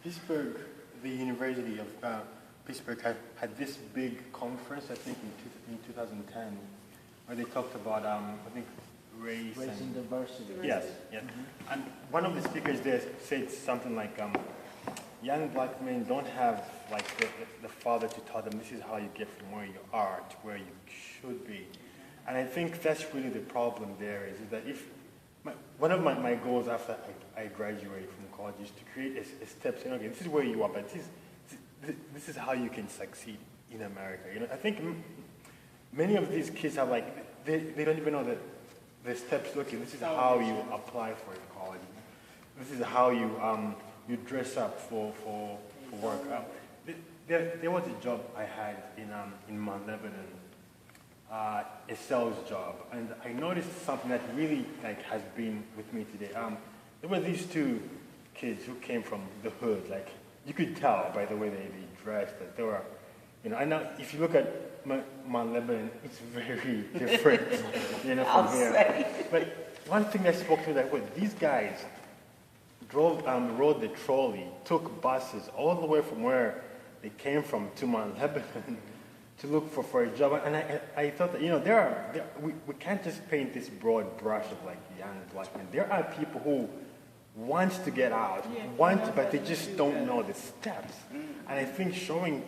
Pittsburgh, the University of Pittsburgh had this big conference, I think, in 2010, where they talked about, I think, race and diversity. Yes, yes. Mm-hmm. And one of the speakers there said something like, young black men don't have like the father to tell them this is how you get from where you are to where you should be. And I think that's really the problem there is that if, one of my goals after I graduate from college is to create a step saying, okay, this is where you are, but this is how you can succeed in America. You know, I think many of these kids have like, they don't even know the steps. Okay, this is how you apply for college. This is how you dress up for work. There was a job I had in Mount Lebanon, a sales job, and I noticed something that really like has been with me today. There were these two kids who came from the hood. Like you could tell by the way they dressed that they were, you know. And now if you look at Mount Lebanon, it's very different, you know, from here. But one thing that spoke to me that was these guys rode the trolley, took buses all the way from where they came from to Mount Lebanon to look for a job. And I thought that, you know, we can't just paint this broad brush of like young black men. There are people who want to get out, but they just don't know the steps. And I think showing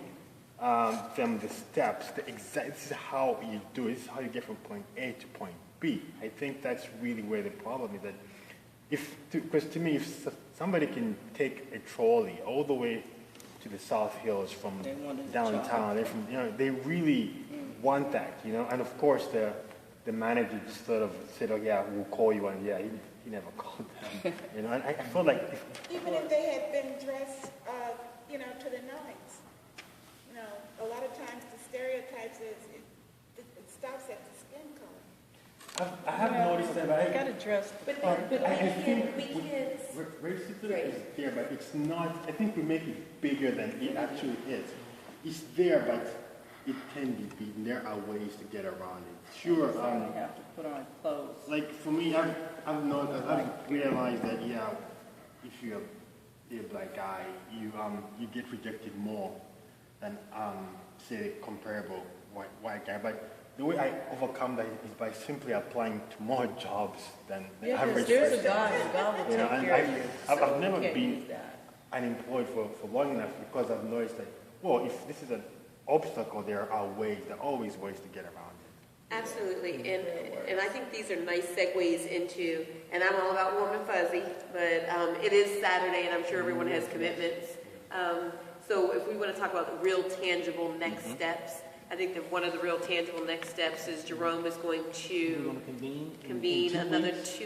them the steps, this is how you do it, this is how you get from point A to point B. I think that's really where the problem is. That because to me, if somebody can take a trolley all the way to the South Hills from downtown, they really want that, you know. And of course, the manager just sort of said, "Oh yeah, we'll call you," and yeah, he never called them, you know. And I feel like even if they had been dressed, you know, to the nines, you know, a lot of times the stereotypes it stops at the skin color. I have noticed that. I got to dress. But I think racism is there, but it's not. I think we make it bigger than it actually is. It's there, but it can be beaten. There are ways to get around it. Sure. You have to put on clothes. Like for me, I've realized that if you're a black guy, you get rejected more than say a comparable white guy. But the way I overcome that is by simply applying to more jobs than the average person. There's a guy will take care of you. I've never been unemployed for long enough because I've noticed that, well, if this is an obstacle, there are always ways to get around it. Absolutely, and I think these are nice segues into, and I'm all about warm and fuzzy, but it is Saturday and I'm sure everyone has commitments. So if we want to talk about the real tangible next steps, I think that one of the real tangible next steps is Jerome is going to convene another 2